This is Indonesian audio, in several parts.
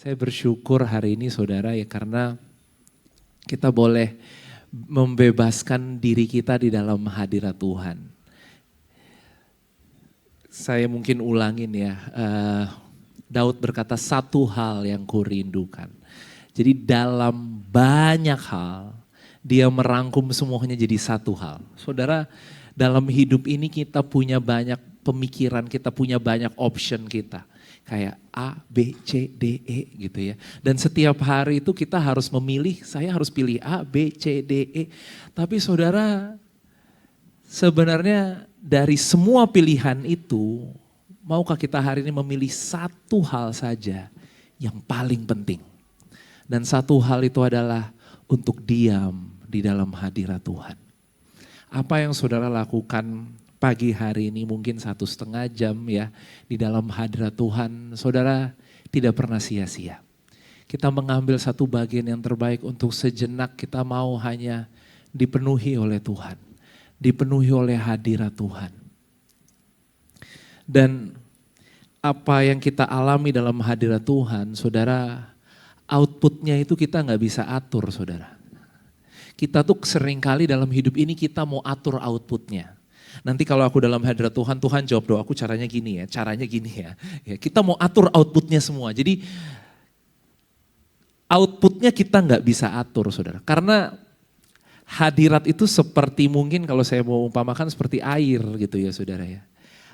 Saya bersyukur hari ini saudara ya karena kita boleh membebaskan diri kita di dalam hadirat Tuhan. Saya mungkin ulangin ya, Daud berkata satu hal yang kurindukan. Jadi dalam banyak hal dia merangkum semuanya jadi satu hal. Saudara, dalam hidup ini kita punya banyak pemikiran, kita punya banyak option kita. Kayak A, B, C, D, E gitu ya. Dan setiap hari itu kita harus memilih, saya harus pilih A, B, C, D, E. Tapi saudara, sebenarnya dari semua pilihan itu, maukah kita hari ini memilih satu hal saja yang paling penting. Dan satu hal itu adalah untuk diam di dalam hadirat Tuhan. Apa yang saudara lakukan pagi hari ini mungkin 1,5 jam ya di dalam hadirat Tuhan, saudara tidak pernah sia-sia. Kita mengambil satu bagian yang terbaik untuk sejenak kita mau hanya dipenuhi oleh Tuhan, dipenuhi oleh hadirat Tuhan. Dan apa yang kita alami dalam hadirat Tuhan, saudara, outputnya itu kita nggak bisa atur, saudara. Kita tuh seringkali dalam hidup ini kita mau atur outputnya. Nanti kalau aku dalam hadirat Tuhan, Tuhan jawab doaku caranya gini ya, caranya gini ya. Kita mau atur outputnya semua. Jadi outputnya kita nggak bisa atur saudara. Karena hadirat itu seperti mungkin kalau saya mau umpamakan seperti air gitu ya saudara ya.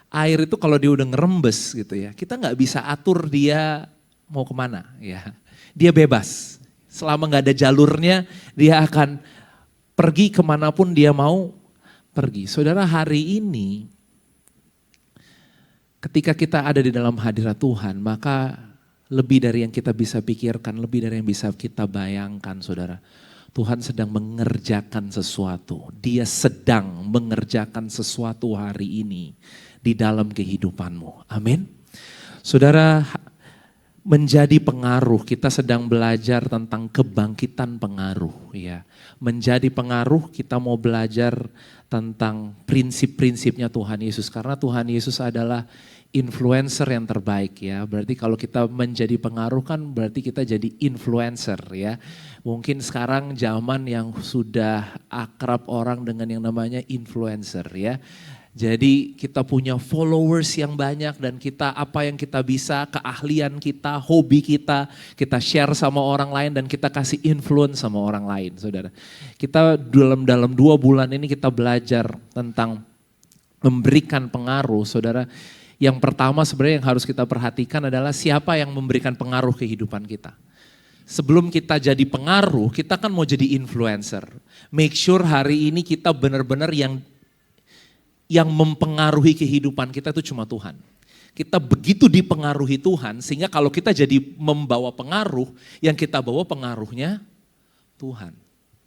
Air itu kalau dia udah ngerembes gitu ya, kita nggak bisa atur dia mau kemana ya. Dia bebas, selama nggak ada jalurnya dia akan pergi kemanapun dia mau pergi. Saudara, hari ini ketika kita ada di dalam hadirat Tuhan, maka lebih dari yang kita bisa pikirkan, lebih dari yang bisa kita bayangkan saudara. Tuhan sedang mengerjakan sesuatu. Dia sedang mengerjakan sesuatu hari ini di dalam kehidupanmu. Amin. Saudara, menjadi pengaruh, kita sedang belajar tentang kebangkitan pengaruh ya. Menjadi pengaruh, kita mau belajar tentang prinsip-prinsipnya Tuhan Yesus. Karena Tuhan Yesus adalah influencer yang terbaik ya. Berarti kalau kita menjadi pengaruh kan berarti kita jadi influencer ya. Mungkin sekarang zaman yang sudah akrab orang dengan yang namanya influencer ya. Jadi kita punya followers yang banyak dan kita apa yang kita bisa, keahlian kita, hobi kita share sama orang lain dan kita kasih influence sama orang lain saudara. Kita dalam 2 bulan ini kita belajar tentang memberikan pengaruh saudara. Yang pertama sebenarnya yang harus kita perhatikan adalah siapa yang memberikan pengaruh kehidupan kita. Sebelum kita jadi pengaruh, kita kan mau jadi influencer. Make sure hari ini kita benar-benar yang mempengaruhi kehidupan kita itu cuma Tuhan. Kita begitu dipengaruhi Tuhan sehingga kalau kita jadi membawa pengaruh, yang kita bawa pengaruhnya Tuhan.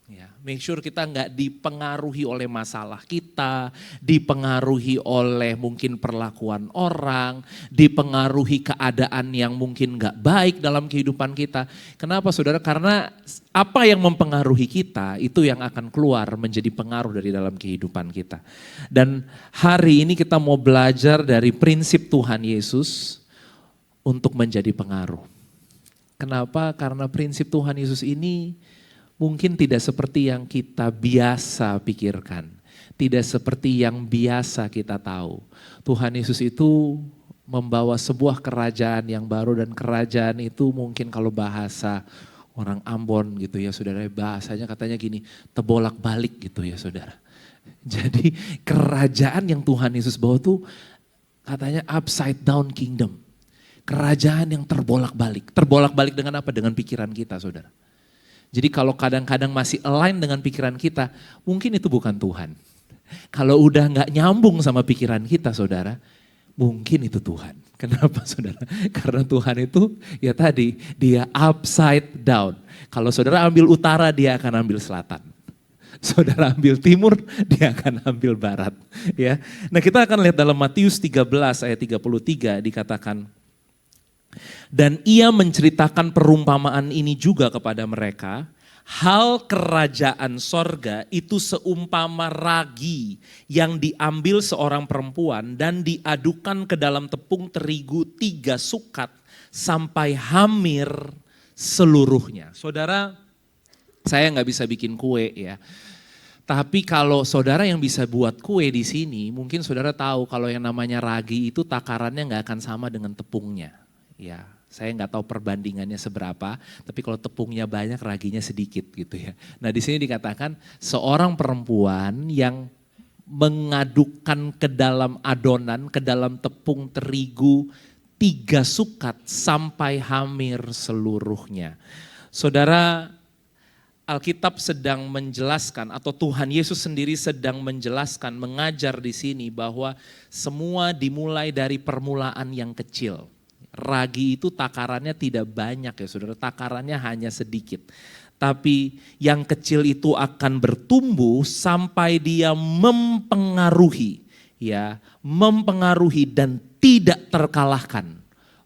Ya, make sure kita nggak dipengaruhi oleh masalah kita, dipengaruhi oleh mungkin perlakuan orang, dipengaruhi keadaan yang mungkin nggak baik dalam kehidupan kita. Kenapa saudara? Karena apa yang mempengaruhi kita itu yang akan keluar menjadi pengaruh dari dalam kehidupan kita. Dan hari ini kita mau belajar dari prinsip Tuhan Yesus untuk menjadi pengaruh. Kenapa? Karena prinsip Tuhan Yesus ini mungkin tidak seperti yang kita biasa pikirkan. Tidak seperti yang biasa kita tahu. Tuhan Yesus itu membawa sebuah kerajaan yang baru dan kerajaan itu mungkin kalau bahasa orang Ambon gitu ya saudara, bahasanya katanya gini, tebolak balik gitu ya saudara. Jadi kerajaan yang Tuhan Yesus bawa tuh katanya upside down kingdom. Kerajaan yang terbolak balik. Terbolak balik dengan apa? Dengan pikiran kita saudara. Jadi kalau kadang-kadang masih align dengan pikiran kita, mungkin itu bukan Tuhan. Kalau udah gak nyambung sama pikiran kita saudara, mungkin itu Tuhan. Kenapa saudara? Karena Tuhan itu ya tadi, dia upside down. Kalau saudara ambil utara, dia akan ambil selatan. Saudara ambil timur, dia akan ambil barat. Ya. Nah kita akan lihat dalam Matius 13 ayat 33 dikatakan, dan ia menceritakan perumpamaan ini juga kepada mereka, hal kerajaan sorga itu seumpama ragi yang diambil seorang perempuan dan diadukan ke dalam tepung terigu 3 sukat sampai hamir seluruhnya. Saudara, saya nggak bisa bikin kue ya. Tapi kalau saudara yang bisa buat kue di sini, mungkin saudara tahu kalau yang namanya ragi itu takarannya nggak akan sama dengan tepungnya. Ya, saya nggak tahu perbandingannya seberapa, tapi kalau tepungnya banyak, raginya sedikit gitu ya. Nah di sini dikatakan seorang perempuan yang mengadukkan ke dalam adonan, ke dalam tepung terigu 3 sukat sampai hamir seluruhnya. Saudara, Alkitab sedang menjelaskan atau Tuhan Yesus sendiri sedang menjelaskan, mengajar di sini bahwa semua dimulai dari permulaan yang kecil. Ragi itu takarannya tidak banyak ya saudara, takarannya hanya sedikit. Tapi yang kecil itu akan bertumbuh sampai dia mempengaruhi dan tidak terkalahkan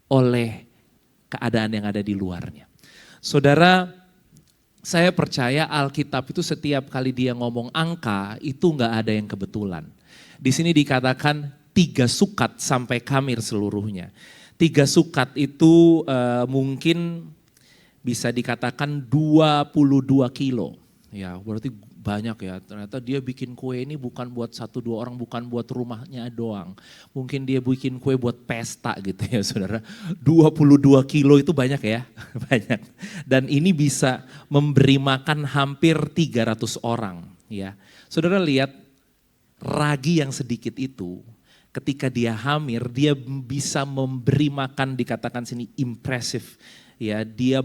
oleh keadaan yang ada di luarnya. Saudara, saya percaya Alkitab itu setiap kali dia ngomong angka itu nggak ada yang kebetulan. Di sini dikatakan 3 sukat sampai kamir seluruhnya. 3 sukat itu mungkin bisa dikatakan 22 kilo. Ya berarti banyak ya, ternyata dia bikin kue ini bukan buat 1-2 orang, bukan buat rumahnya doang. Mungkin dia bikin kue buat pesta gitu ya saudara. 22 kilo itu banyak ya, banyak. Dan ini bisa memberi makan hampir 300 orang ya. Saudara lihat ragi yang sedikit itu, ketika dia hamil dia bisa memberi makan, dikatakan sini impresif. Ya, dia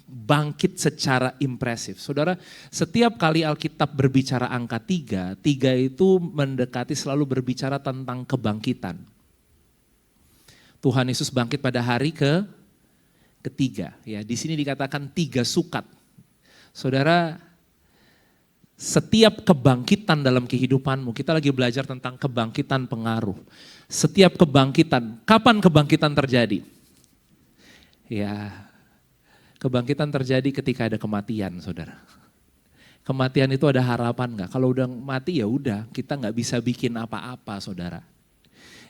bangkit secara impresif. Saudara, setiap kali Alkitab berbicara angka 3 itu mendekati selalu berbicara tentang kebangkitan. Tuhan Yesus bangkit pada hari ketiga. Ya, di sini dikatakan 3 sukat. Saudara, setiap kebangkitan dalam kehidupanmu, kita lagi belajar tentang kebangkitan pengaruh. Setiap kebangkitan, kapan kebangkitan terjadi? Ya, kebangkitan terjadi ketika ada kematian, saudara. Kematian itu ada harapan nggak? Kalau udah mati ya udah, kita nggak bisa bikin apa-apa, saudara.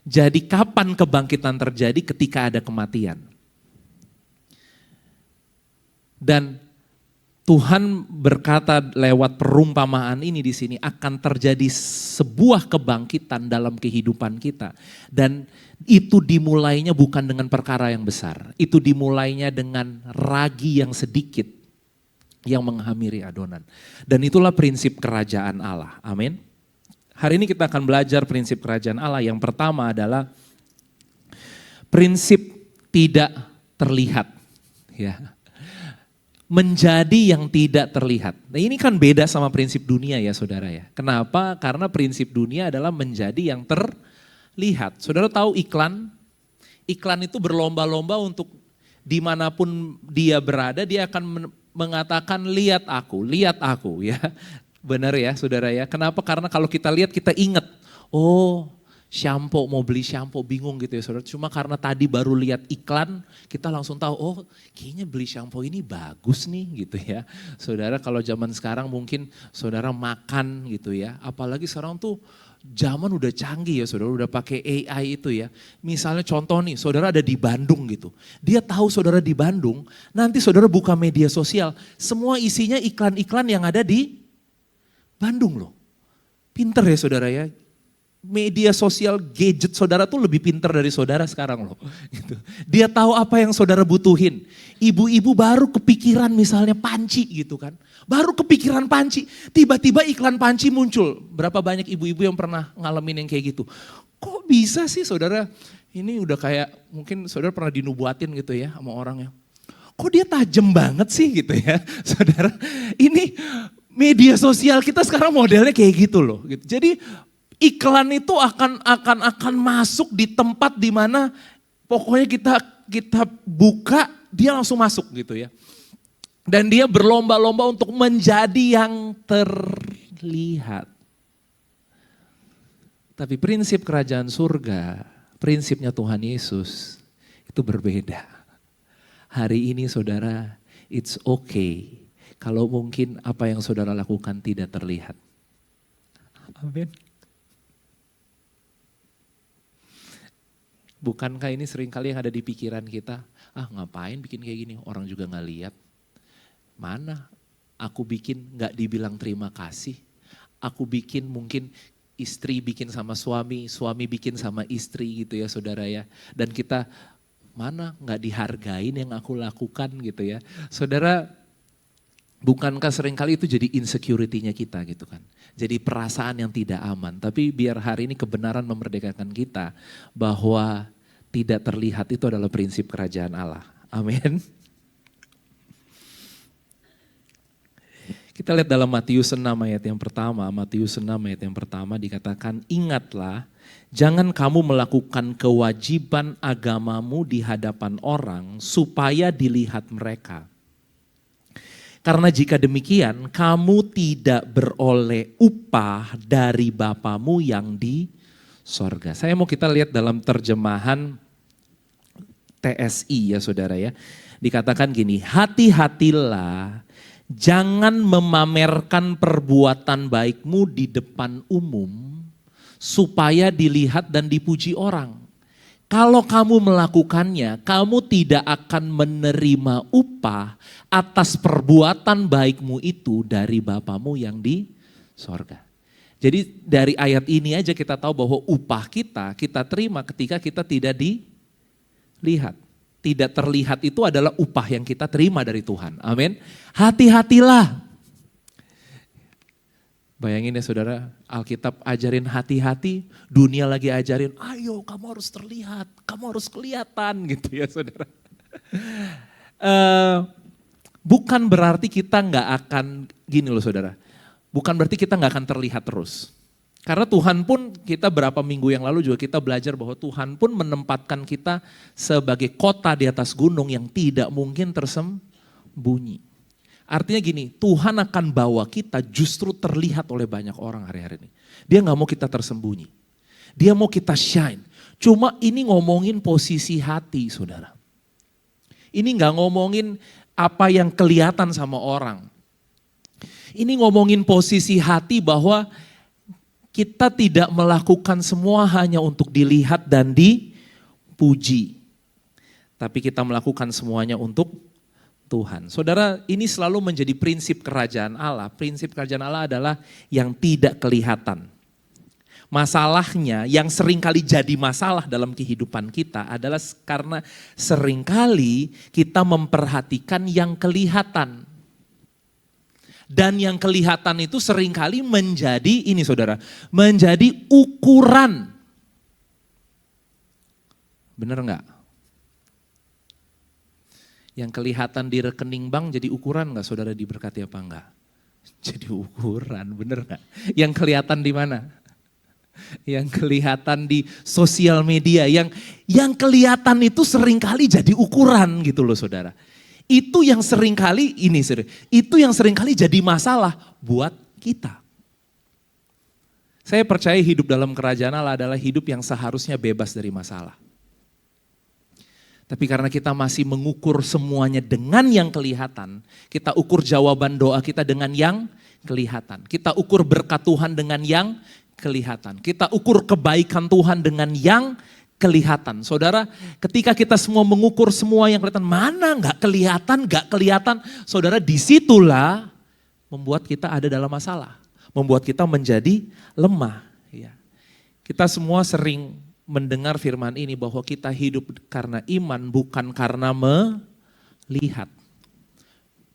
Jadi kapan kebangkitan terjadi? Ketika ada kematian. Dan Tuhan berkata lewat perumpamaan ini di sini akan terjadi sebuah kebangkitan dalam kehidupan kita. Dan itu dimulainya bukan dengan perkara yang besar. Itu dimulainya dengan ragi yang sedikit yang menghamiri adonan. Dan itulah prinsip kerajaan Allah. Amin. Hari ini kita akan belajar prinsip kerajaan Allah. Yang pertama adalah prinsip tidak terlihat. Ya. Menjadi yang tidak terlihat. Nah ini kan beda sama prinsip dunia ya saudara ya. Kenapa? Karena prinsip dunia adalah menjadi yang terlihat. Saudara tahu iklan? Iklan itu berlomba-lomba untuk dimanapun dia berada, dia akan mengatakan lihat aku ya. Benar ya saudara ya. Kenapa? Karena kalau kita lihat kita ingat, oh shampoo, mau beli shampoo bingung gitu ya saudara. Cuma karena tadi baru lihat iklan kita langsung tahu, oh kayaknya beli shampoo ini bagus nih gitu ya. Saudara kalau zaman sekarang mungkin saudara makan gitu ya. Apalagi sekarang tuh zaman udah canggih ya saudara, udah pakai AI itu ya. Misalnya contoh nih, saudara ada di Bandung gitu. Dia tahu saudara di Bandung, nanti saudara buka media sosial, semua isinya iklan-iklan yang ada di Bandung loh. Pinter ya saudara ya. Media sosial gadget saudara tuh lebih pinter dari saudara sekarang loh. Gitu. Dia tahu apa yang saudara butuhin. Ibu-ibu baru kepikiran misalnya panci gitu kan. Baru kepikiran panci, tiba-tiba iklan panci muncul. Berapa banyak ibu-ibu yang pernah ngalamin yang kayak gitu. Kok bisa sih saudara, ini udah kayak mungkin saudara pernah dinubuatin gitu ya sama orang ya. Kok dia tajam banget sih gitu ya saudara. Ini media sosial kita sekarang modelnya kayak gitu loh. Gitu. Jadi iklan itu akan masuk di tempat di mana pokoknya kita buka dia langsung masuk gitu ya. Dan dia berlomba-lomba untuk menjadi yang terlihat. Tapi prinsip kerajaan surga, prinsipnya Tuhan Yesus itu berbeda. Hari ini saudara, it's okay kalau mungkin apa yang saudara lakukan tidak terlihat. Amin. Bukankah ini seringkali yang ada di pikiran kita? Ah ngapain bikin kayak gini, orang juga gak lihat. Mana aku bikin gak dibilang terima kasih. Aku bikin mungkin istri bikin sama suami, suami bikin sama istri gitu ya saudara ya. Dan kita mana gak dihargain yang aku lakukan gitu ya. Saudara, bukankah seringkali itu jadi insecurity-nya kita gitu kan. Jadi perasaan yang tidak aman. Tapi biar hari ini kebenaran memerdekakan kita bahwa tidak terlihat itu adalah prinsip kerajaan Allah. Amin. Kita lihat dalam Matius 6 ayat yang pertama. Matius 6 ayat yang pertama dikatakan, ingatlah jangan kamu melakukan kewajiban agamamu di hadapan orang supaya dilihat mereka. Karena jika demikian, kamu tidak beroleh upah dari Bapamu yang di sorga. Saya mau kita lihat dalam terjemahan TSI ya saudara ya. Dikatakan gini, hati-hatilah jangan memamerkan perbuatan baikmu di depan umum supaya dilihat dan dipuji orang. Kalau kamu melakukannya, kamu tidak akan menerima upah atas perbuatan baikmu itu dari Bapamu yang di sorga. Jadi dari ayat ini aja kita tahu bahwa upah kita terima ketika kita tidak dilihat. Tidak terlihat itu adalah upah yang kita terima dari Tuhan. Amin. Hati-hatilah. Bayangin ya saudara, Alkitab ajarin hati-hati, dunia lagi ajarin, ayo kamu harus terlihat, kamu harus kelihatan gitu ya saudara. Bukan berarti kita nggak akan, gini loh saudara, bukan berarti kita nggak akan terlihat terus. Karena Tuhan pun, kita berapa minggu yang lalu juga kita belajar bahwa Tuhan pun menempatkan kita sebagai kota di atas gunung yang tidak mungkin tersembunyi. Artinya gini, Tuhan akan bawa kita justru terlihat oleh banyak orang hari-hari ini. Dia gak mau kita tersembunyi. Dia mau kita shine. Cuma ini ngomongin posisi hati saudara. Ini gak ngomongin apa yang kelihatan sama orang. Ini ngomongin posisi hati bahwa kita tidak melakukan semua hanya untuk dilihat dan dipuji. Tapi kita melakukan semuanya untuk Tuhan. Saudara, ini selalu menjadi prinsip kerajaan Allah. Prinsip kerajaan Allah adalah yang tidak kelihatan. Masalahnya yang seringkali jadi masalah dalam kehidupan kita adalah karena seringkali kita memperhatikan yang kelihatan. Dan yang kelihatan itu seringkali menjadi, ini saudara, menjadi ukuran. Benar enggak? Yang kelihatan di rekening bank jadi ukuran enggak saudara diberkati apa enggak? Jadi ukuran, benar enggak? Yang kelihatan di mana? Yang kelihatan di sosial media, yang kelihatan itu seringkali jadi ukuran gitu loh saudara. Itu yang seringkali itu yang seringkali jadi masalah buat kita. Saya percaya hidup dalam kerajaan Allah adalah hidup yang seharusnya bebas dari masalah. Tapi karena kita masih mengukur semuanya dengan yang kelihatan, kita ukur jawaban doa kita dengan yang kelihatan. Kita ukur berkat Tuhan dengan yang kelihatan. Kita ukur kebaikan Tuhan dengan yang kelihatan. Saudara, ketika kita semua mengukur semua yang kelihatan, mana gak kelihatan, saudara disitulah membuat kita ada dalam masalah. Membuat kita menjadi lemah. Ya. Kita semua sering mendengar firman ini bahwa kita hidup karena iman bukan karena melihat.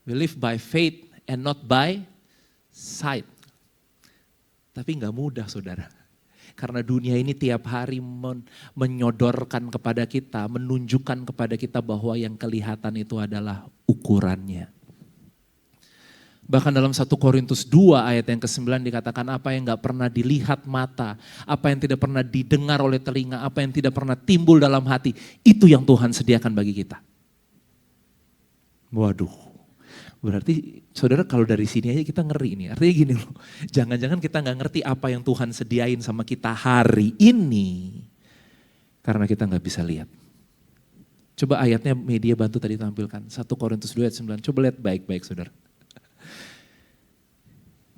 We live by faith and not by sight. Tapi gak mudah saudara. Karena dunia ini tiap hari menyodorkan kepada kita, menunjukkan kepada kita bahwa yang kelihatan itu adalah ukurannya. Bahkan dalam 1 Korintus 2 ayat yang ke-9 dikatakan apa yang gak pernah dilihat mata, apa yang tidak pernah didengar oleh telinga, apa yang tidak pernah timbul dalam hati, itu yang Tuhan sediakan bagi kita. Waduh. Berarti saudara kalau dari sini aja kita ngeri nih. Artinya gini loh, jangan-jangan kita gak ngerti apa yang Tuhan sediain sama kita hari ini. Karena kita gak bisa lihat. Coba ayatnya media bantu tadi tampilkan. 1 Korintus 2 ayat 9, coba lihat baik-baik saudara.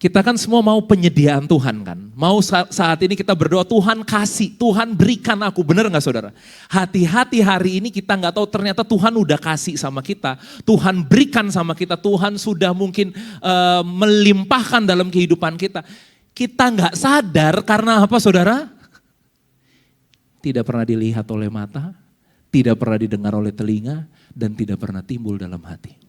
Kita kan semua mau penyediaan Tuhan kan. Mau saat ini kita berdoa, Tuhan kasih, Tuhan berikan aku. Benar gak saudara? Hati-hati hari ini kita gak tahu ternyata Tuhan udah kasih sama kita. Tuhan berikan sama kita, Tuhan sudah mungkin melimpahkan dalam kehidupan kita. Kita gak sadar karena apa saudara? Tidak pernah dilihat oleh mata, tidak pernah didengar oleh telinga, dan tidak pernah timbul dalam hati.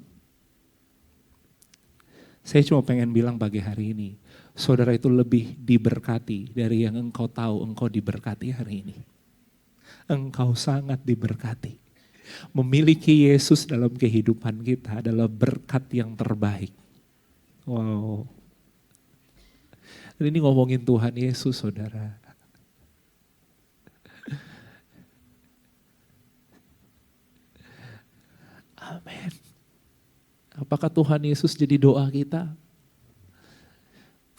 Saya cuma pengen bilang pagi hari ini, saudara itu lebih diberkati dari yang engkau tahu engkau diberkati hari ini. Engkau sangat diberkati. Memiliki Yesus dalam kehidupan kita adalah berkat yang terbaik. Wow. Dan ini ngomongin Tuhan Yesus saudara. Amin. Apakah Tuhan Yesus jadi doa kita?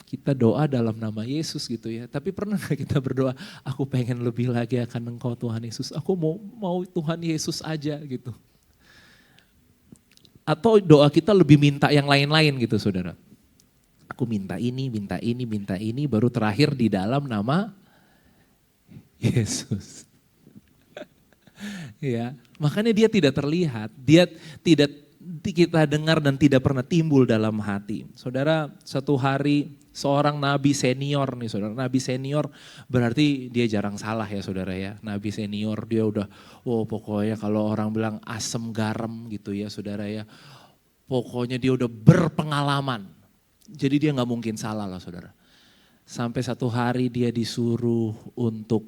Kita doa dalam nama Yesus gitu ya. Tapi pernah gak kita berdoa, aku pengen lebih lagi akan Engkau Tuhan Yesus. Aku mau Tuhan Yesus aja gitu. Atau doa kita lebih minta yang lain-lain gitu saudara. Aku minta ini, baru terakhir di dalam nama Yesus. Ya, makanya dia tidak terlihat, dia tidak kita dengar dan tidak pernah timbul dalam hati. Saudara, satu hari seorang nabi senior nih saudara. Nabi senior berarti dia jarang salah ya saudara ya. Nabi senior dia udah, pokoknya kalau orang bilang asam garam gitu ya saudara ya. Pokoknya dia udah berpengalaman. Jadi dia gak mungkin salah lah saudara. Sampai satu hari dia disuruh untuk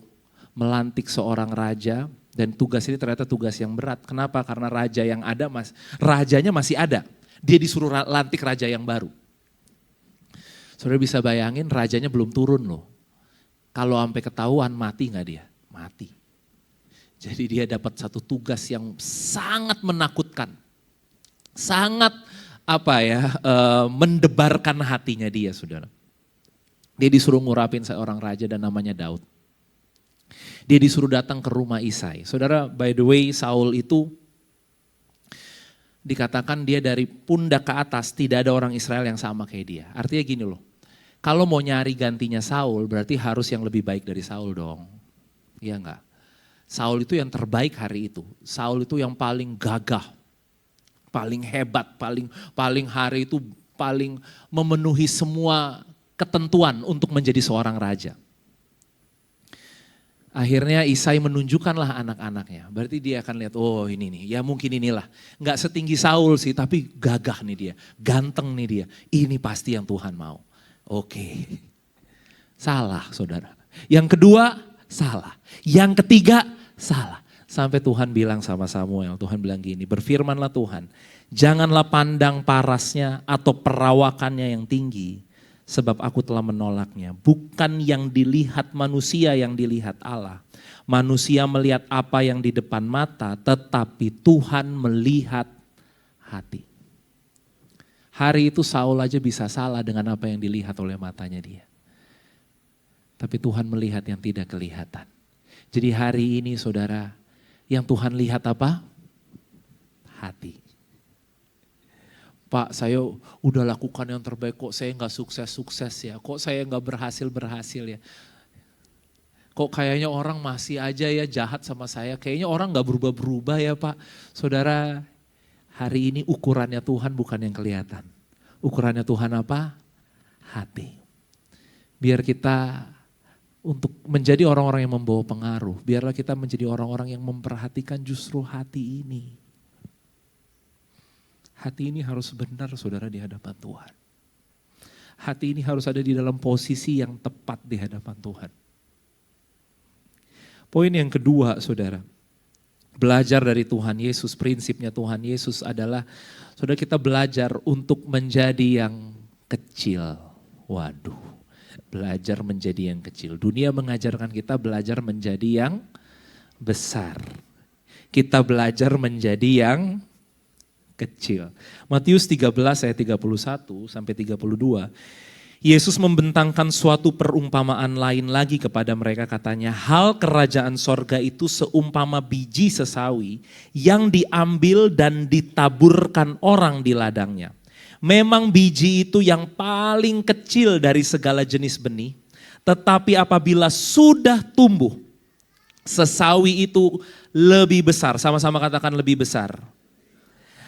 melantik seorang raja. Dan tugas ini ternyata tugas yang berat. Kenapa? Karena raja yang ada, rajanya masih ada. Dia disuruh lantik raja yang baru. Saudara bisa bayangin rajanya belum turun loh. Kalau sampai ketahuan mati gak dia? Mati. Jadi dia dapat satu tugas yang sangat menakutkan. Sangat mendebarkan hatinya dia saudara. Dia disuruh ngurapin seorang raja dan namanya Daud. Dia disuruh datang ke rumah Isai. Saudara, by the way Saul itu dikatakan dia dari pundak ke atas tidak ada orang Israel yang sama kayak dia. Artinya gini loh, kalau mau nyari gantinya Saul berarti harus yang lebih baik dari Saul dong. Iya enggak? Saul itu yang terbaik hari itu. Saul itu yang paling gagah, paling hebat, paling hari itu paling memenuhi semua ketentuan untuk menjadi seorang raja. Akhirnya Isai menunjukkanlah anak-anaknya. Berarti dia akan lihat, ini nih, ya mungkin inilah. Enggak setinggi Saul sih, tapi gagah nih dia. Ganteng nih dia. Ini pasti yang Tuhan mau. Oke. Salah saudara. Yang kedua, salah. Yang ketiga, salah. Sampai Tuhan bilang sama Samuel, Tuhan bilang gini, berfirmanlah Tuhan, janganlah pandang parasnya atau perawakannya yang tinggi. Sebab aku telah menolaknya. Bukan yang dilihat manusia yang dilihat Allah. Manusia melihat apa yang di depan mata, tetapi Tuhan melihat hati. Hari itu Saul aja bisa salah dengan apa yang dilihat oleh matanya dia. Tapi Tuhan melihat yang tidak kelihatan. Jadi hari ini saudara, yang Tuhan lihat apa? Hati. Pak, saya udah lakukan yang terbaik, kok saya gak sukses-sukses ya, kok saya gak berhasil ya. Kok kayaknya orang masih aja ya jahat sama saya, kayaknya orang gak berubah-berubah ya Pak. Saudara, hari ini ukurannya Tuhan bukan yang kelihatan. Ukurannya Tuhan apa? Hati. Biar kita untuk menjadi orang-orang yang membawa pengaruh, biarlah kita menjadi orang-orang yang memperhatikan justru hati ini. Hati ini harus benar saudara di hadapan Tuhan. Hati ini harus ada di dalam posisi yang tepat di hadapan Tuhan. Poin yang kedua saudara, belajar dari Tuhan Yesus, prinsipnya Tuhan Yesus adalah saudara kita belajar untuk menjadi yang kecil. Waduh, belajar menjadi yang kecil. Dunia mengajarkan kita belajar menjadi yang besar. Kita belajar menjadi yang kecil. Matius 13 ayat 31 sampai 32. Yesus membentangkan suatu perumpamaan lain lagi kepada mereka, katanya, hal kerajaan sorga itu seumpama biji sesawi yang diambil dan ditaburkan orang di ladangnya. Memang biji itu yang paling kecil dari segala jenis benih, tetapi apabila sudah tumbuh, sesawi itu lebih besar, sama-sama katakan lebih besar,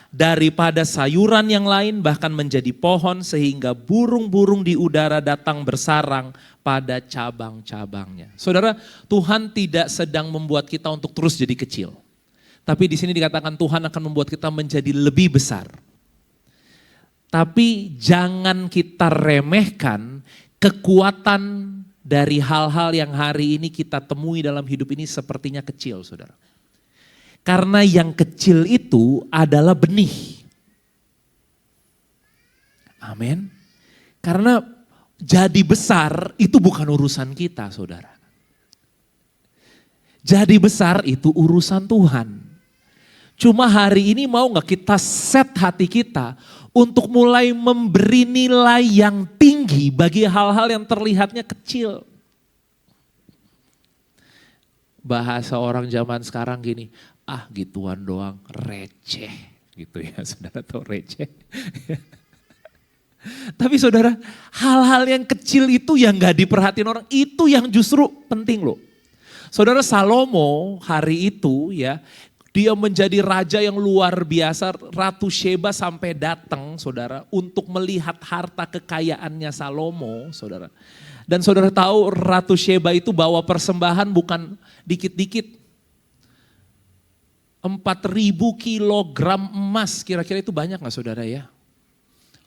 daripada sayuran yang lain, bahkan menjadi pohon sehingga burung-burung di udara datang bersarang pada cabang-cabangnya. Saudara, Tuhan tidak sedang membuat kita untuk terus jadi kecil. Tapi di sini dikatakan Tuhan akan membuat kita menjadi lebih besar. Tapi jangan kita remehkan kekuatan dari hal-hal yang hari ini kita temui dalam hidup ini sepertinya kecil, saudara. Karena yang kecil itu adalah benih. Amin. Karena jadi besar itu bukan urusan kita, saudara. Jadi besar itu urusan Tuhan. Cuma hari ini mau gak kita set hati kita untuk mulai memberi nilai yang tinggi bagi hal-hal yang terlihatnya kecil. Bahasa orang zaman sekarang gini, gituan doang, receh gitu ya, saudara tahu receh. Tapi saudara, hal-hal yang kecil itu yang gak diperhatiin orang, itu yang justru penting loh. Saudara, Salomo hari itu ya, dia menjadi raja yang luar biasa, Ratu Sheba sampai datang saudara untuk melihat harta kekayaannya Salomo saudara. Dan saudara tahu Ratu Sheba itu bawa persembahan bukan dikit-dikit. 4.000 kilogram emas, kira-kira itu banyak gak saudara ya?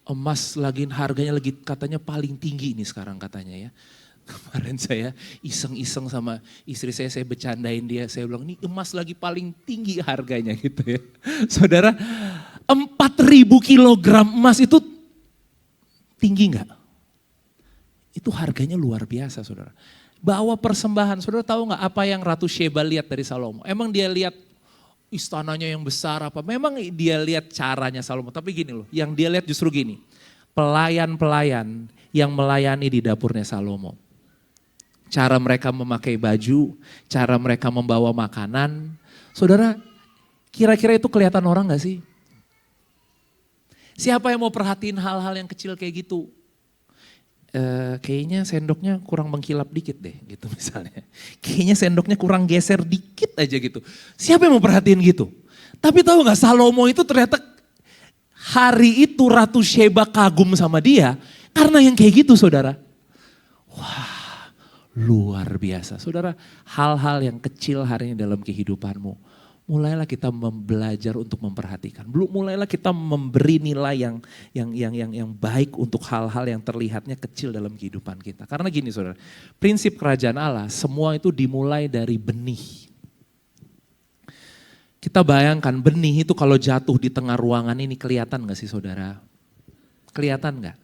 Emas lagi harganya lagi katanya paling tinggi ini sekarang katanya ya. Kemarin saya iseng-iseng sama istri saya bercandain dia, saya bilang ini emas lagi paling tinggi harganya gitu ya. Saudara, 4.000 kilogram emas itu tinggi gak? Itu harganya luar biasa saudara. Bawa persembahan, saudara tahu gak apa yang Ratu Sheba lihat dari Salomo? Emang dia lihat istananya yang besar apa? Memang dia lihat caranya Salomo, tapi gini loh, yang dia lihat justru gini. Pelayan-pelayan yang melayani di dapurnya Salomo. Cara mereka memakai baju, cara mereka membawa makanan. Saudara, kira-kira itu kelihatan orang gak sih? Siapa yang mau perhatiin hal-hal yang kecil kayak gitu? Kayaknya sendoknya kurang mengkilap dikit deh gitu misalnya. Kayaknya sendoknya kurang geser dikit aja gitu. Siapa yang mau perhatiin gitu? Tapi tahu gak Salomo itu ternyata hari itu Ratu Sheba kagum sama dia karena yang kayak gitu saudara. Wah luar biasa. Saudara, hal-hal yang kecil hari ini dalam kehidupanmu. Mulailah kita belajar untuk memperhatikan. Mulailah kita memberi nilai yang baik untuk hal-hal yang terlihatnya kecil dalam kehidupan kita. Karena gini saudara, prinsip kerajaan Allah semua itu dimulai dari benih. Kita bayangkan benih itu kalau jatuh di tengah ruangan ini kelihatan gak sih saudara? Kelihatan gak?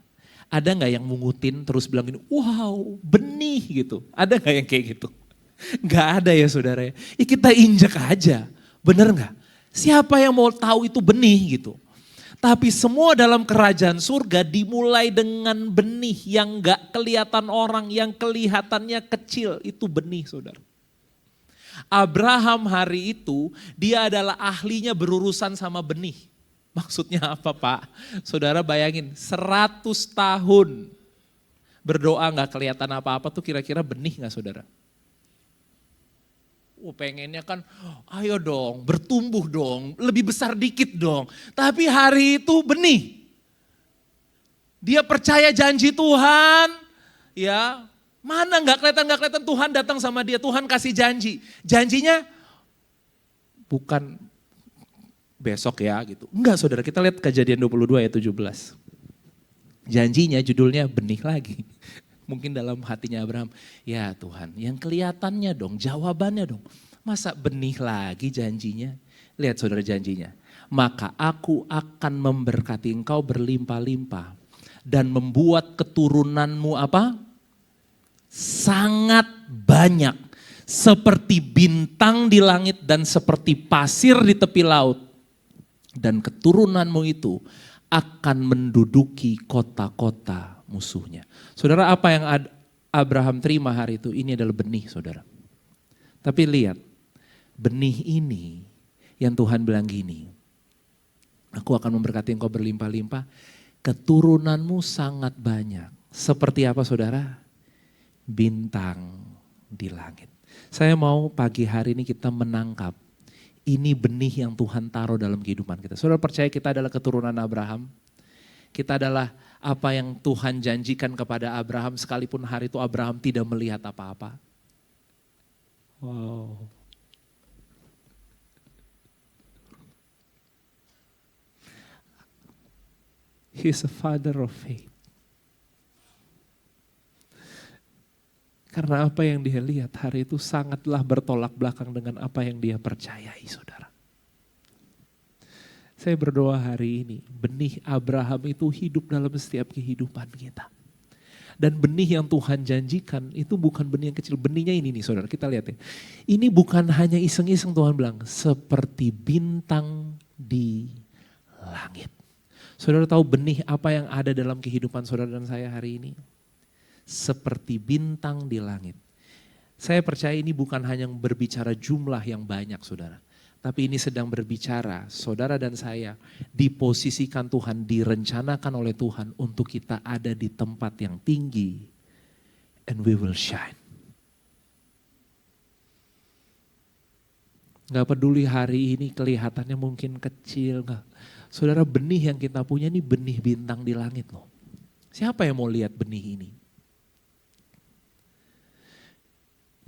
Ada gak yang mungutin terus bilang gini, wow benih gitu. Ada gak yang kayak gitu? Gak ada ya saudara ya. Kita injek aja. Bener gak? Siapa yang mau tahu itu benih gitu. Tapi semua dalam kerajaan surga dimulai dengan benih yang gak kelihatan orang, yang kelihatannya kecil. Itu benih saudara. Abraham hari itu dia adalah ahlinya berurusan sama benih. Maksudnya apa Pak? Saudara bayangin 100 tahun berdoa gak kelihatan apa-apa tuh kira-kira benih gak saudara? Pengennya kan ayo dong bertumbuh dong, lebih besar dikit dong. Tapi hari itu benih. Dia percaya janji Tuhan, ya mana gak kelihatan Tuhan datang sama dia, Tuhan kasih janji. Janjinya bukan besok ya gitu. Enggak saudara, kita lihat Kejadian 22 ayat 17. Janjinya judulnya benih lagi. Mungkin dalam hatinya Abraham, ya Tuhan yang kelihatannya dong, jawabannya dong. Masa benih lagi janjinya? Lihat saudara janjinya. Maka aku akan memberkati engkau berlimpah-limpah. Dan membuat keturunanmu apa? Sangat banyak. Seperti bintang di langit dan seperti pasir di tepi laut. Dan keturunanmu itu akan menduduki kota-kota musuhnya. Saudara, apa yang Abraham terima hari itu, ini adalah benih saudara. Tapi lihat, benih ini yang Tuhan bilang gini, aku akan memberkati engkau berlimpah-limpah Keturunanmu sangat banyak. Seperti apa saudara? Bintang di langit. Saya mau pagi hari ini kita menangkap ini benih yang Tuhan taruh dalam kehidupan kita. Saudara percaya kita adalah keturunan Abraham? Kita adalah apa yang Tuhan janjikan kepada Abraham sekalipun hari itu Abraham tidak melihat apa-apa. Wow. He's a father of faith. Karena apa yang dia lihat hari itu sangatlah bertolak belakang dengan apa yang dia percayai, saudara. Saya berdoa hari ini, benih Abraham itu hidup dalam setiap kehidupan kita. Dan benih yang Tuhan janjikan itu bukan benih yang kecil. Benihnya ini nih saudara, kita lihat ya. Ini bukan hanya iseng-iseng Tuhan bilang, seperti bintang di langit. Saudara tahu benih apa yang ada dalam kehidupan saudara dan saya hari ini? Seperti bintang di langit. Saya percaya ini bukan hanya berbicara jumlah yang banyak saudara. Tapi ini sedang berbicara saudara dan saya diposisikan Tuhan, direncanakan oleh Tuhan untuk kita ada di tempat yang tinggi. And we will shine. Gak peduli hari ini kelihatannya mungkin kecil. Gak. Saudara, benih yang kita punya ini benih bintang di langit loh. Siapa yang mau lihat benih ini?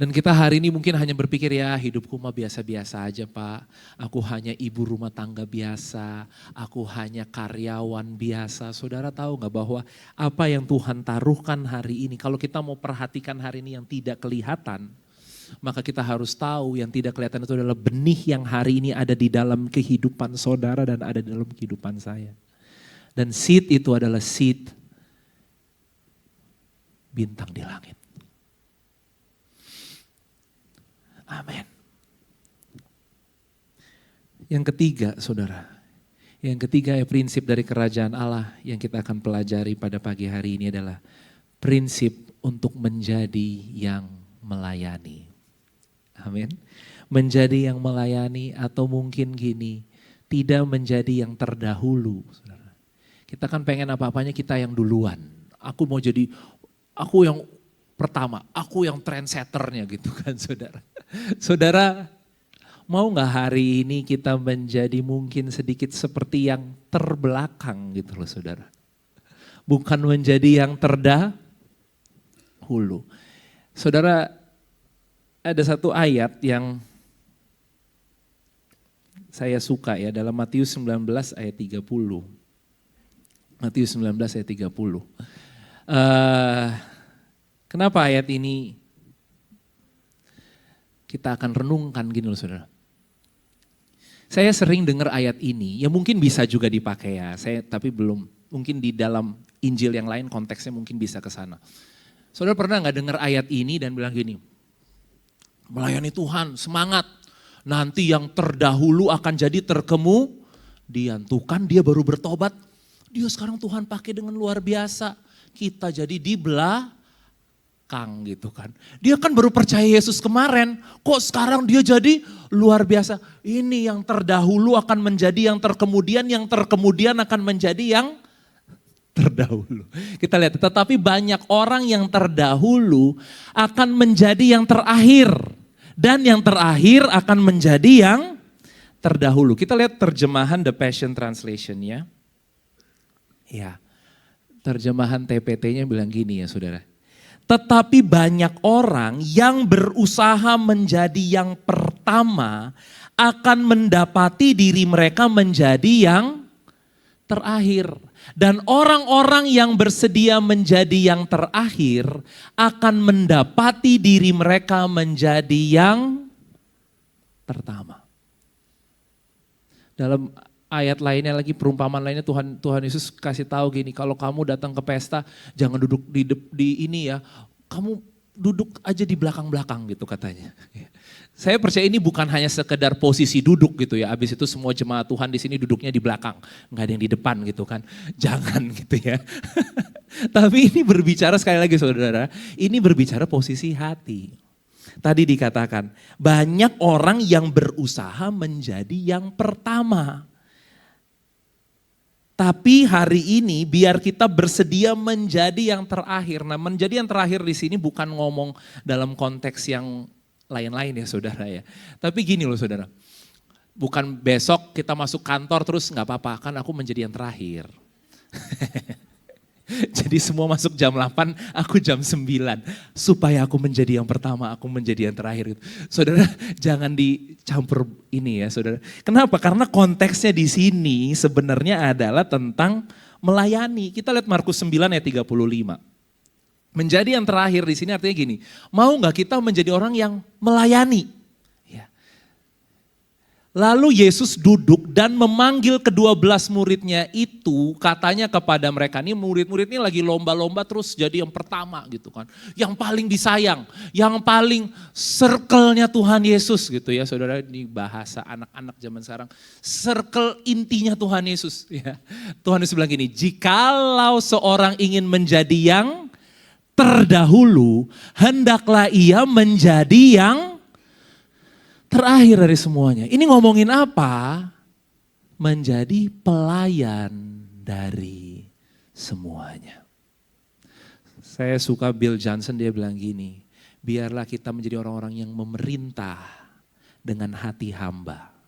Dan kita hari ini mungkin hanya berpikir ya hidupku mah biasa-biasa aja Pak. Aku hanya ibu rumah tangga biasa. Aku hanya karyawan biasa. Saudara tahu gak bahwa apa yang Tuhan taruhkan hari ini. Kalau kita mau perhatikan hari ini yang tidak kelihatan. Maka kita harus tahu yang tidak kelihatan itu adalah benih yang hari ini ada di dalam kehidupan saudara dan ada di dalam kehidupan saya. Dan seed itu adalah seed bintang di langit. Amin. Yang ketiga saudara, yang ketiga prinsip dari kerajaan Allah yang kita akan pelajari pada pagi hari ini adalah prinsip untuk menjadi yang melayani. Amin. Menjadi yang melayani atau mungkin gini, tidak menjadi yang terdahulu. Saudara. Kita kan pengen apa-apanya kita yang duluan. Aku mau jadi, aku yang pertama, aku yang trendsetternya gitu kan saudara. Saudara, mau gak hari ini kita menjadi mungkin sedikit seperti yang terbelakang gitu loh saudara. Bukan menjadi yang terdahulu. Saudara, ada satu ayat yang saya suka ya dalam Matius 19 ayat 30. Matius 19 ayat 30. Kenapa ayat ini kita akan renungkan gini loh saudara. Saya sering dengar ayat ini, ya mungkin bisa juga dipakai ya, tapi belum, mungkin di dalam Injil yang lain konteksnya mungkin bisa ke sana. Saudara pernah gak dengar ayat ini dan bilang gini, melayani Tuhan, semangat, nanti yang terdahulu akan jadi terkemudian. Tuh kan dia baru bertobat, dia sekarang Tuhan pakai dengan luar biasa, kita jadi di belakang gitu kan. Dia kan baru percaya Yesus kemarin, kok sekarang dia jadi luar biasa. Ini yang terdahulu akan menjadi yang terkemudian akan menjadi yang terdahulu. Kita lihat, tetapi banyak orang yang terdahulu akan menjadi yang terakhir. Dan yang terakhir akan menjadi yang terdahulu. Kita lihat terjemahan The Passion Translation ya. Ya, terjemahan TPT-nya bilang gini ya saudara. Tetapi banyak orang yang berusaha menjadi yang pertama akan mendapati diri mereka menjadi yang terakhir. Dan orang-orang yang bersedia menjadi yang terakhir akan mendapati diri mereka menjadi yang pertama. Dalam ayat lainnya lagi, perumpamaan lainnya Tuhan Yesus kasih tahu gini, kalau kamu datang ke pesta jangan duduk di ini ya, kamu duduk aja di belakang-belakang gitu katanya. Saya percaya ini bukan hanya sekedar posisi duduk gitu ya, habis itu semua jemaat Tuhan di sini duduknya di belakang, nggak ada yang di depan gitu kan, jangan gitu ya. Tapi ini berbicara sekali lagi saudara, ini berbicara posisi hati. Tadi dikatakan banyak orang yang berusaha menjadi yang pertama. Tapi hari ini biar kita bersedia menjadi yang terakhir. Nah, menjadi yang terakhir di sini bukan ngomong dalam konteks yang lain-lain ya saudara ya. Tapi gini loh saudara, bukan besok kita masuk kantor terus nggak apa-apa kan aku menjadi yang terakhir. Jadi semua masuk jam 8, aku jam 9. Supaya aku menjadi yang pertama, aku menjadi yang terakhir. Saudara, jangan dicampur ini ya saudara. Kenapa? Karena konteksnya di sini sebenarnya adalah tentang melayani. Kita lihat Markus 9 ayat 35. Menjadi yang terakhir di sini artinya gini, mau gak kita menjadi orang yang melayani? Lalu Yesus duduk dan memanggil ke-12 muridnya itu, katanya kepada mereka, ini murid-murid ini lagi lomba-lomba terus jadi yang pertama gitu kan. Yang paling disayang, yang paling circle-nya Tuhan Yesus gitu ya saudara, ini bahasa anak-anak zaman sekarang. Circle intinya Tuhan Yesus. Ya. Tuhan Yesus bilang gini, jikalau seorang ingin menjadi yang terdahulu, hendaklah ia menjadi yang terakhir dari semuanya. Ini ngomongin apa? Menjadi pelayan dari semuanya. Saya suka Bill Johnson, dia bilang gini, biarlah kita menjadi orang-orang yang memerintah dengan hati hamba,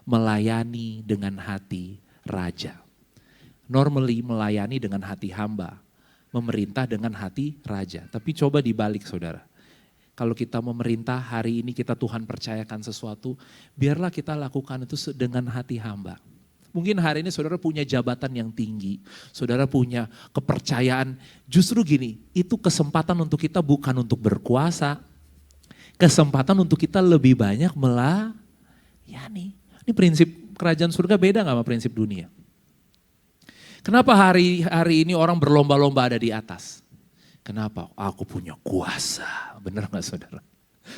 melayani dengan hati raja. Normally melayani dengan hati hamba, memerintah dengan hati raja. Tapi coba dibalik saudara. Kalau kita memerintah hari ini kita Tuhan percayakan sesuatu, biarlah kita lakukan itu dengan hati hamba. Mungkin hari ini saudara punya jabatan yang tinggi, saudara punya kepercayaan. Justru gini, itu kesempatan untuk kita bukan untuk berkuasa, kesempatan untuk kita lebih banyak melayani. Ini prinsip kerajaan surga beda gak sama prinsip dunia? Kenapa hari ini orang berlomba-lomba ada di atas? Kenapa? Aku punya kuasa. Benar gak saudara?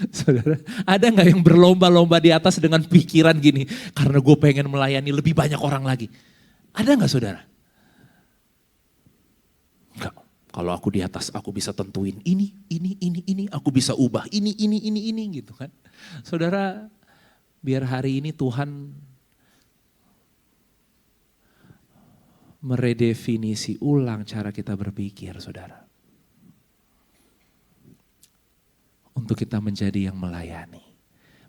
Saudara, ada gak yang berlomba-lomba di atas dengan pikiran gini, karena gue pengen melayani lebih banyak orang lagi. Ada gak saudara? Enggak. Kalau aku di atas, aku bisa tentuin ini, aku bisa ubah ini gitu kan. Saudara, biar hari ini Tuhan meredefinisi ulang cara kita berpikir saudara. Untuk kita menjadi yang melayani.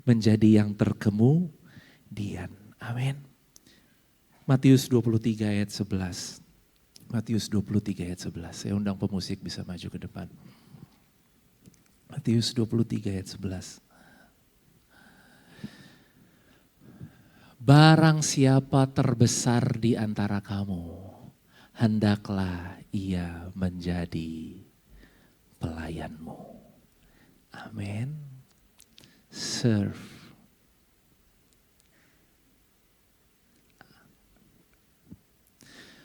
Menjadi yang terkemudian. Amin. Matius 23 ayat 11. Matius 23 ayat 11. Saya undang pemusik bisa maju ke depan. Matius 23 ayat 11. Barang siapa terbesar di antara kamu, hendaklah ia menjadi pelayanmu. Amin. Serve.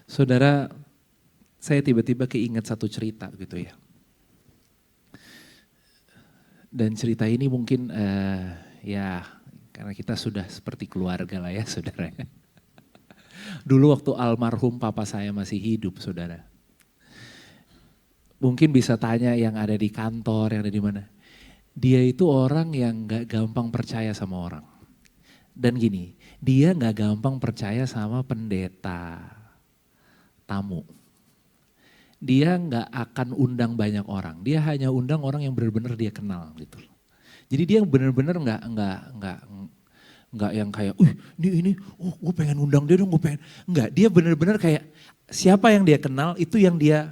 Saudara, saya tiba-tiba keinget satu cerita gitu ya. Dan cerita ini mungkin ya karena kita sudah seperti keluarga lah ya saudara. Dulu waktu almarhum papa saya masih hidup saudara. Mungkin bisa tanya yang ada di kantor, yang ada di mana. Dia itu orang yang gak gampang percaya sama orang. Dan gini, dia gak gampang percaya sama pendeta tamu. Dia gak akan undang banyak orang, dia hanya undang orang yang benar-benar dia kenal gitu. Jadi dia benar-benar nggak yang kayak, gue pengen undang dia dong, gue pengen. Enggak, dia benar-benar kayak siapa yang dia kenal itu yang dia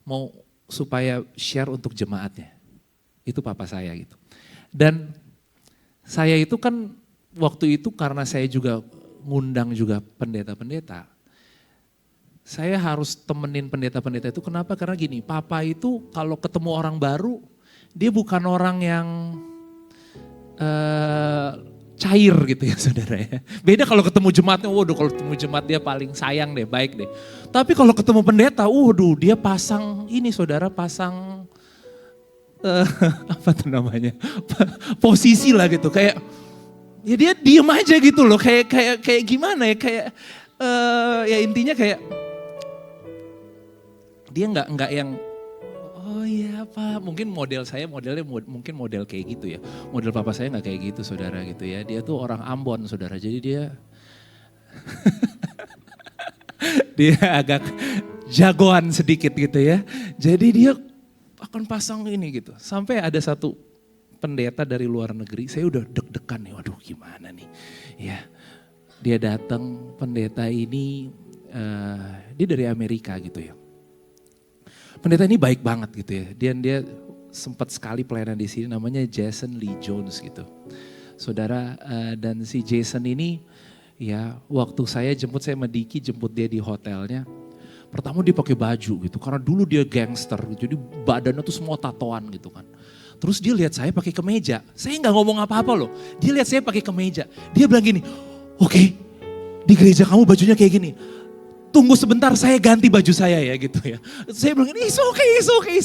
mau supaya share untuk jemaatnya. Itu papa saya gitu. Dan saya itu kan waktu itu karena saya juga ngundang juga pendeta-pendeta. Saya harus temenin pendeta-pendeta itu kenapa? Karena gini, papa itu kalau ketemu orang baru, dia bukan orang yang cair gitu ya saudara ya. Beda kalau ketemu jemaatnya, waduh kalau ketemu jemaat dia paling sayang deh, baik deh. Tapi kalau ketemu pendeta, waduh dia pasang ini saudara, pasang apa tuh namanya, posisi lah gitu, kayak ya dia diem aja gitu loh, kayak gimana ya, kayak ya intinya kayak dia nggak yang oh iya Pak, mungkin model saya modelnya mungkin model kayak gitu ya, model papa saya nggak kayak gitu saudara gitu ya, dia tuh orang Ambon saudara, jadi dia Dia agak jagoan sedikit gitu ya. Jadi dia akan pasang ini gitu. Sampai ada satu pendeta dari luar negeri, saya udah deg-degan nih, waduh gimana nih. Ya, dia datang, pendeta ini, dia dari Amerika gitu ya. Pendeta ini baik banget gitu ya. Dia sempat sekali pelayanan di sini, namanya Jason Lee Jones gitu. Saudara, dan si Jason ini ya waktu saya sama Diki jemput dia di hotelnya. Pertama dia pakai baju gitu, karena dulu dia gangster gitu, jadi badannya tuh semua tatoan gitu kan. Terus dia lihat saya pakai kemeja, saya nggak ngomong apa-apa loh. Dia lihat saya pakai kemeja, dia bilang gini, oke, di gereja kamu bajunya kayak gini. Tunggu sebentar saya ganti baju saya ya gitu ya. Saya bilang it's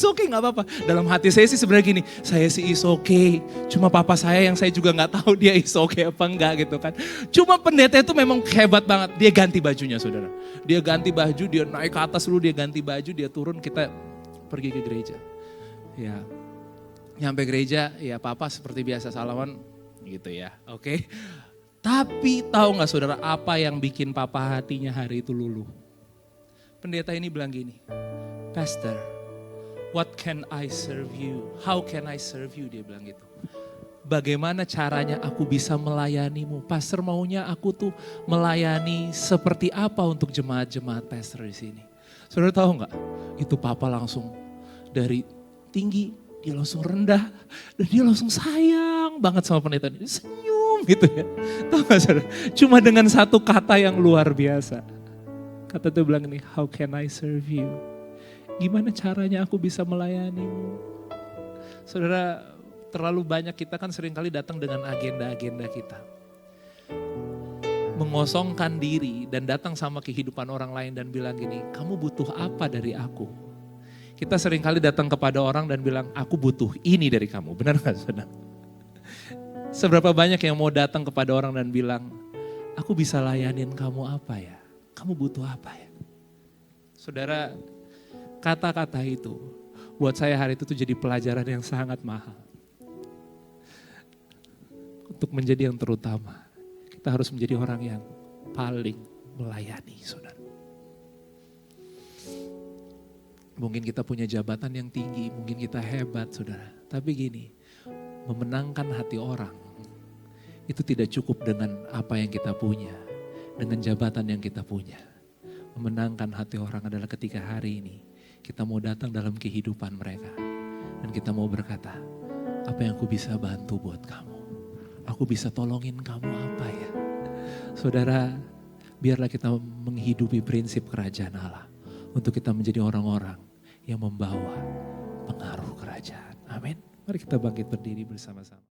okay, gak apa-apa. Dalam hati saya sih sebenarnya gini, saya sih it's okay. Cuma papa saya yang saya juga gak tahu dia it's okay apa enggak gitu kan. Cuma pendeta itu memang hebat banget, dia ganti bajunya saudara. Dia ganti baju, dia naik ke atas dulu, dia ganti baju, dia turun, kita pergi ke gereja. Ya, nyampe gereja, ya papa seperti biasa salaman gitu ya, oke. Tapi tahu gak saudara apa yang bikin papa hatinya hari itu luluh? Pendeta ini bilang gini, Pastor, what can I serve you? How can I serve you? Dia bilang gitu. Bagaimana caranya aku bisa melayanimu? Pastor maunya aku tuh melayani seperti apa untuk jemaat-jemaat pastor di sini? Saudara tahu nggak? Itu papa langsung dari tinggi, dia langsung rendah, dan dia langsung sayang banget sama pendeta ini. Senyum gitu ya. Tahu nggak saudara? Cuma dengan satu kata yang luar biasa. Kata itu bilang ini, how can I serve you? Gimana caranya aku bisa melayanimu? Saudara, terlalu banyak kita kan seringkali datang dengan agenda-agenda kita. Mengosongkan diri dan datang sama kehidupan orang lain dan bilang gini, kamu butuh apa dari aku? Kita seringkali datang kepada orang dan bilang, aku butuh ini dari kamu. Benar gak saudara? Seberapa banyak yang mau datang kepada orang dan bilang, aku bisa layanin kamu apa ya? Kamu butuh apa ya? Saudara, kata-kata itu buat saya hari itu tuh jadi pelajaran yang sangat mahal. Untuk menjadi yang terutama, kita harus menjadi orang yang paling melayani, saudara. Mungkin kita punya jabatan yang tinggi, mungkin kita hebat, saudara. Tapi gini, memenangkan hati orang itu tidak cukup dengan apa yang kita punya, dengan jabatan yang kita punya. Memenangkan hati orang adalah ketika hari ini kita mau datang dalam kehidupan mereka dan kita mau berkata, apa yang aku bisa bantu buat kamu? Aku bisa tolongin kamu apa ya? Saudara, biarlah kita menghidupi prinsip kerajaan Allah untuk kita menjadi orang-orang yang membawa pengaruh kerajaan. Amin. Mari kita bangkit berdiri bersama-sama.